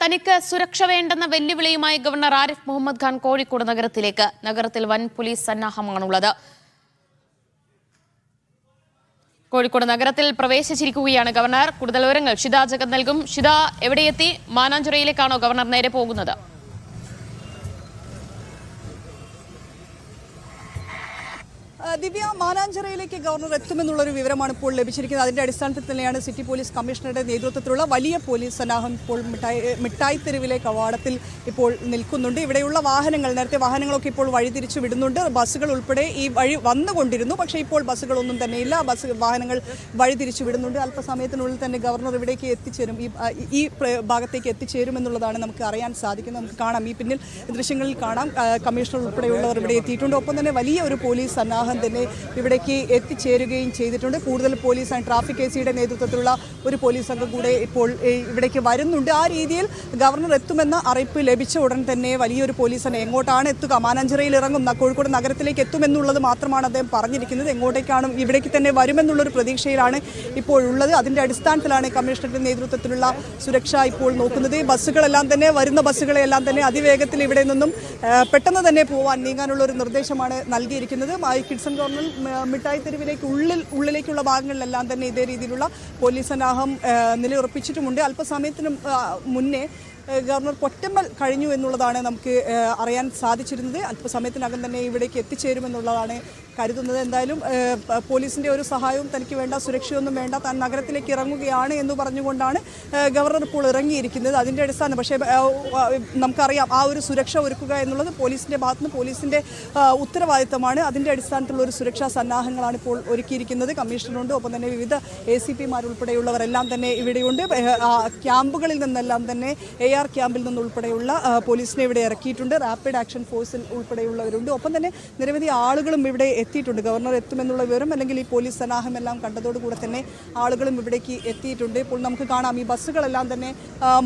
തനിക്ക് സുരക്ഷ വേണ്ടെന്ന വെല്ലുവിളിയുമായി ഗവർണർ ആരിഫ് മുഹമ്മദ് ഖാൻ കോഴിക്കോട് നഗരത്തിലേക്ക്. നഗരത്തിൽ വൻ പോലീസ് സന്നാഹമാണുള്ളത്. കോഴിക്കോട് നഗരത്തിൽ പ്രവേശിച്ചിരിക്കുകയാണ് ഗവർണർ. കൂടുതൽ വിവരങ്ങൾ ഷിത ജഗത് നൽകും. ഷിത, എവിടെയെത്തി? മാനാഞ്ചിറയിലേക്കാണോ ഗവർണർ നേരെ പോകുന്നത്? ദിവ്യ, മാനാഞ്ചിറയിലേക്ക് ഗവർണർ എത്തുമെന്നുള്ളൊരു വിവരമാണ് ഇപ്പോൾ ലഭിച്ചിരിക്കുന്നത്. അതിന്റെ അടിസ്ഥാനത്തിൽ തന്നെയാണ് സിറ്റി പോലീസ് കമ്മീഷണറുടെ നേതൃത്വത്തിലുള്ള വലിയ പോലീസ് സന്നാഹം ഇപ്പോൾ മിഠായി തെരുവിലെ കവാടത്തിൽ ഇപ്പോൾ നിൽക്കുന്നുണ്ട്. ഇവിടെയുള്ള വാഹനങ്ങൾ, നേരത്തെ വാഹനങ്ങളൊക്കെ ഇപ്പോൾ വഴിതിരിച്ചു വിടുന്നുണ്ട്. ബസ്സുകൾ ഉൾപ്പെടെ ഈ വഴി വന്നുകൊണ്ടിരുന്നു. പക്ഷേ ഇപ്പോൾ ബസ്സുകളൊന്നും തന്നെയില്ല. വാഹനങ്ങൾ വഴിതിരിച്ചു വിടുന്നുണ്ട്. അല്പസമയത്തിനുള്ളിൽ തന്നെ ഗവർണർ ഇവിടേക്ക് എത്തിച്ചേരും, ഈ ഭാഗത്തേക്ക് എത്തിച്ചേരുമെന്നുള്ളതാണ് നമുക്ക് അറിയാൻ സാധിക്കുന്നത്. നമുക്ക് കാണാം, ഈ പിന്നിൽ ദൃശ്യങ്ങളിൽ കാണാം, കമ്മീഷണർ ഉൾപ്പെടെയുള്ളവർ ഇവിടെ എത്തിയിട്ടുണ്ട്. ഒപ്പം തന്നെ വലിയ ഒരു പോലീസ് സന്നാഹം തന്നെ ഇവിടേക്ക് എത്തിച്ചേരുകയും ചെയ്തിട്ടുണ്ട്. കൂടുതൽ പോലീസ് ആൻഡ് ട്രാഫിക് എസിയുടെ നേതൃത്വത്തിലുള്ള ഒരു പോലീസ് സംഘം കൂടെ ഇപ്പോൾ ഇവിടേക്ക് വരുന്നുണ്ട്. ആ രീതിയിൽ ഗവർണർ എത്തുമെന്ന അറിയിപ്പ് ലഭിച്ച ഉടൻ തന്നെ വലിയൊരു പോലീസ് തന്നെ എങ്ങോട്ടാണ് എത്തുക, മാനാഞ്ചിറയിൽ ഇറങ്ങും, കോഴിക്കോട് നഗരത്തിലേക്ക് എത്തുമെന്നുള്ളത് മാത്രമാണ് അദ്ദേഹം പറഞ്ഞിരിക്കുന്നത്. എങ്ങോട്ടേക്കാണ്, ഇവിടേക്ക് തന്നെ വരുമെന്നുള്ളൊരു പ്രതീക്ഷയിലാണ് ഇപ്പോഴുള്ളത്. അതിൻ്റെ അടിസ്ഥാനത്തിലാണ് കമ്മീഷണറുടെ നേതൃത്വത്തിലുള്ള സുരക്ഷ ഇപ്പോൾ നോക്കുന്നത്. ബസ്സുകളെല്ലാം തന്നെ, വരുന്ന ബസ്സുകളെല്ലാം തന്നെ അതിവേഗത്തിൽ ഇവിടെ നിന്നും പെട്ടെന്ന് തന്നെ നീങ്ങാനുള്ള ഒരു നിർദ്ദേശമാണ് നൽകിയിരിക്കുന്നത്. കിഡ്സൺ കോർണറിൽ മിഠായി തെരുവിലേക്ക് ഉള്ളിലേക്കുള്ള ഭാഗങ്ങളിലെല്ലാം തന്നെ ഇതേ രീതിയിലുള്ള പോലീസ് സന്നാഹം നിലയുറപ്പിച്ചിട്ടുമുണ്ട്. അല്പസമയത്തിന് മുന്നേ ഗവർണർ പൊറ്റമ്മൽ കഴിഞ്ഞു എന്നുള്ളതാണ് നമുക്ക് അറിയാൻ സാധിച്ചിരുന്നത്. അല്പസമയത്തിനകം തന്നെ ഇവിടേക്ക് എത്തിച്ചേരുമെന്നുള്ളതാണ് കരുതുന്നത്. എന്തായാലും പോലീസിൻ്റെ ഒരു സഹായവും തനിക്ക് വേണ്ട, സുരക്ഷയൊന്നും വേണ്ട, താൻ നഗരത്തിലേക്ക് ഇറങ്ങുകയാണ് എന്ന് പറഞ്ഞുകൊണ്ടാണ് ഗവർണർ ഇപ്പോൾ ഇറങ്ങിയിരിക്കുന്നത്. അതിൻ്റെ അടിസ്ഥാനം, പക്ഷേ നമുക്കറിയാം, ആ ഒരു സുരക്ഷ ഒരുക്കുക എന്നുള്ളത് പോലീസിൻ്റെ ഭാഗത്തുനിന്ന് പോലീസിൻ്റെ ഉത്തരവാദിത്തമാണ്. അതിൻ്റെ അടിസ്ഥാനത്തിലുള്ള ഒരു സുരക്ഷാ സന്നാഹങ്ങളാണ് ഇപ്പോൾ ഒരുക്കിയിരിക്കുന്നത്. കമ്മീഷണറുണ്ട്, ഒപ്പം തന്നെ വിവിധ ACP ഉൾപ്പെടെയുള്ളവരെല്ലാം തന്നെ ഇവിടെയുണ്ട്. ക്യാമ്പുകളിൽ നിന്നെല്ലാം തന്നെ AR ക്യാമ്പിൽ നിന്നുൾപ്പെടെയുള്ള പോലീസിനെ ഇവിടെ ഇറക്കിയിട്ടുണ്ട്. റാപ്പിഡ് ആക്ഷൻ ഫോഴ്സിൽ ഉൾപ്പെടെയുള്ളവരുണ്ട്. ഒപ്പം തന്നെ നിരവധി ആളുകളും ഇവിടെ എത്തിയിട്ടുണ്ട്. ഗവർണർ എത്തുമെന്നുള്ള വിവരം, അല്ലെങ്കിൽ ഈ പോലീസ് സന്നാഹം എല്ലാം കണ്ടതോടുകൂടെ തന്നെ ആളുകളും ഇവിടേക്ക് എത്തിയിട്ടുണ്ട്. ഇപ്പോൾ നമുക്ക് കാണാം, ഈ ബസ്സുകളെല്ലാം തന്നെ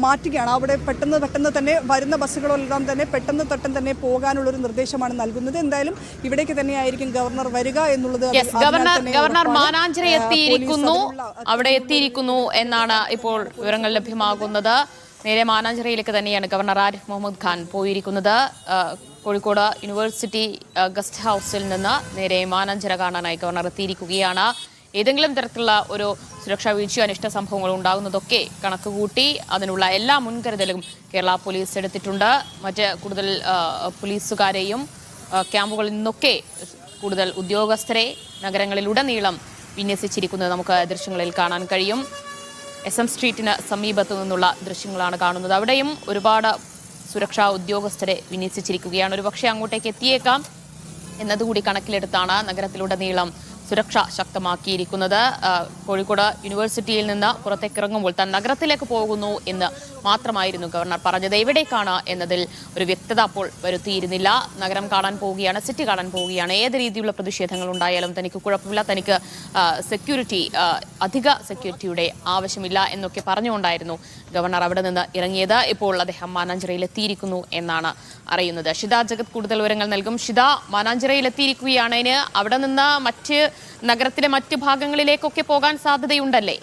മാറ്റുകയാണ്. അവിടെ പെട്ടെന്ന് തന്നെ വരുന്ന ബസ്സുകളെല്ലാം തന്നെ പെട്ടെന്ന് തന്നെ പോകാനുള്ളൊരു നിർദ്ദേശമാണ് നൽകുന്നത്. എന്തായാലും ഇവിടേക്ക് തന്നെയായിരിക്കും ഗവർണർ വരിക എന്നുള്ളത്. ഗവർണർ മാനാഞ്ചിറ എത്തിയിരിക്കുന്നു, അവിടെ എത്തിയിരിക്കുന്നു എന്നാണ് ഇപ്പോൾ വിവരങ്ങൾ ലഭ്യമാകുന്നത്. നേരെ മാനാഞ്ചിറയിലേക്ക് തന്നെയാണ് ഗവർണർ ആരിഫ് മുഹമ്മദ് ഖാൻ പോയിരിക്കുന്നത്. കോഴിക്കോട് യൂണിവേഴ്സിറ്റി ഗസ്റ്റ് ഹൗസിൽ നിന്ന് നേരെ മാനാഞ്ചിറ കാണാനായി ഗവർണർ എത്തിയിരിക്കുകയാണ്. ഏതെങ്കിലും തരത്തിലുള്ള ഒരു സുരക്ഷാ വീഴ്ചയോ അനിഷ്ട സംഭവങ്ങൾ ഉണ്ടാകുന്നതൊക്കെ കണക്കുകൂട്ടി അതിനുള്ള എല്ലാ മുൻകരുതലും കേരള പോലീസ് എടുത്തിട്ടുണ്ട്. മറ്റ് കൂടുതൽ പോലീസുകാരെയും ക്യാമ്പുകളിൽ നിന്നൊക്കെ കൂടുതൽ ഉദ്യോഗസ്ഥരെ നഗരങ്ങളിലുടനീളം വിന്യസിച്ചിരിക്കുന്നത് നമുക്ക് ദൃശ്യങ്ങളിൽ കാണാൻ കഴിയും. SM സ്ട്രീറ്റിന് സമീപത്തു നിന്നുള്ള ദൃശ്യങ്ങളാണ് കാണുന്നത്. അവിടെയും ഒരുപാട് സുരക്ഷാ ഉദ്യോഗസ്ഥരെ വിന്യസിച്ചിരിക്കുകയാണ്. ഒരുപക്ഷെ അങ്ങോട്ടേക്ക് എത്തിയേക്കാം എന്നതുകൂടി കണക്കിലെടുത്താണ് നഗരത്തിലുടനീളം സുരക്ഷ ശക്തമാക്കിയിരിക്കുന്നത്. കോഴിക്കോട് യൂണിവേഴ്സിറ്റിയിൽ നിന്ന് പുറത്തേക്ക് ഇറങ്ങുമ്പോൾ താൻ നഗരത്തിലേക്ക് പോകുന്നു എന്ന് മാത്രമായിരുന്നു ഗവർണർ പറഞ്ഞത്. എവിടേക്കാണ് എന്നതിൽ ഒരു വ്യക്തത അപ്പോൾ വരുത്തിയിരുന്നില്ല. നഗരം കാണാൻ പോവുകയാണ്, സിറ്റി കാണാൻ പോവുകയാണ്, ഏത് രീതിയിലുള്ള പ്രതിഷേധങ്ങൾ ഉണ്ടായാലും തനിക്ക് കുഴപ്പമില്ല, തനിക്ക് അധിക സെക്യൂരിറ്റിയുടെ ആവശ്യമില്ല എന്നൊക്കെ പറഞ്ഞുകൊണ്ടായിരുന്നു ഗവർണർ അവിടെ നിന്ന് ഇറങ്ങിയത്. ഇപ്പോൾ അദ്ദേഹം മാനാഞ്ചിറയിൽ എത്തിയിരിക്കുന്നു എന്നാണ് അറിയുന്നത്. ഷിത ജഗത് കൂടുതൽ വിവരങ്ങൾ നൽകും. ഷിത, മാനാഞ്ചിറയിൽ എത്തിയിരിക്കുകയാണ്. ഇനി അവിടെ നിന്ന് നഗരത്തിലെ മറ്റ് ഭാഗങ്ങളിലേക്കൊക്കെ പോകാൻ സാധ്യതയുണ്ടല്ലേ?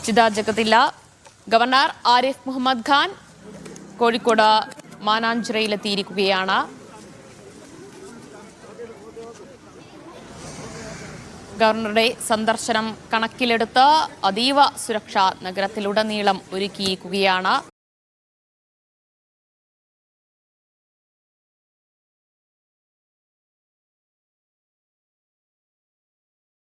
ഷിത ജഗത്തില്ല. ഗവർണർ ആരിഫ് മുഹമ്മദ് ഖാൻ കോഴിക്കോട് മാനാഞ്ചിറയിലെത്തിയിരിക്കുകയാണ്. ഗവർണറുടെ സന്ദർശനം കണക്കിലെടുത്ത് അതീവ സുരക്ഷ നഗരത്തിലുടനീളം ഒരുക്കിയിരിക്കുകയാണ്.